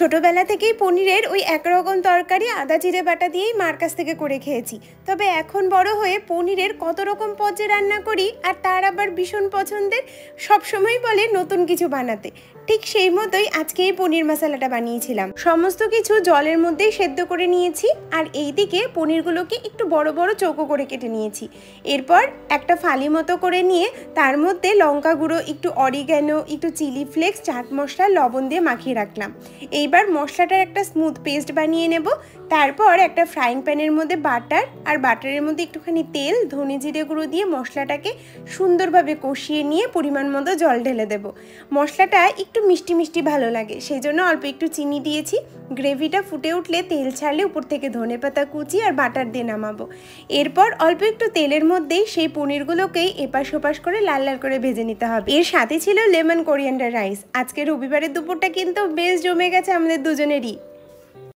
ছোটবেলা থেকেই পনিরের ওই একরকম তরকারি আদা জিরে বাটা দিয়েই মার কাছ থেকে করে খেয়েছি। তবে এখন বড় হয়ে পনিরের কত রকম পদে রান্না করি, আর তার আবার ভীষণ পছন্দের। সবসময় বলে নতুন কিছু বানাতে। ঠিক সেই মতোই আজকে এই পনির মশলাটা বানিয়েছিলাম। সমস্ত কিছু জলের মধ্যেই সেদ্ধ করে নিয়েছি, আর এইদিকে পনিরগুলোকে একটু বড় বড় চৌকো করে কেটে নিয়েছি। এরপর একটা ফালি মতো করে নিয়ে তার মধ্যে লঙ্কা গুঁড়ো, একটু অরিগ্যানো, একটু চিলি ফ্লেক্স, চাট মশলা, লবণ দিয়ে মাখিয়ে রাখলাম। এইবার মশলাটার একটা স্মুথ পেস্ট বানিয়ে নেব। তারপর একটা ফ্রাইং প্যানের মধ্যে বাটার, আর বাটারের মধ্যে একটুখানি তেল, ধনে জিরে গুঁড়ো দিয়ে মশলাটাকে সুন্দরভাবে কষিয়ে নিয়ে পরিমাণ মতো জল ঢেলে দেব। মশলাটা একটু মিষ্টি মিষ্টি ভালো লাগে, সেই জন্য অল্প একটু চিনি দিয়েছি। গ্রেভিটা ফুটে উঠলে তেল ছাড়লে উপর থেকে ধনেপাতা কুচি আর বাটার দিয়ে নামাবো। এরপর অল্প একটু তেলের মধ্যেই সেই পনিরগুলোকেই এপাশ ওপাশ করে লাল লাল করে ভেজে নিতে হবে। এর সাথে ছিল লেমন কোরিয়ান্ডার রাইস। আজকে রবিবারের দুপুরটা কিন্তু বেশ জমে গেছে আমাদের দুজনেরই।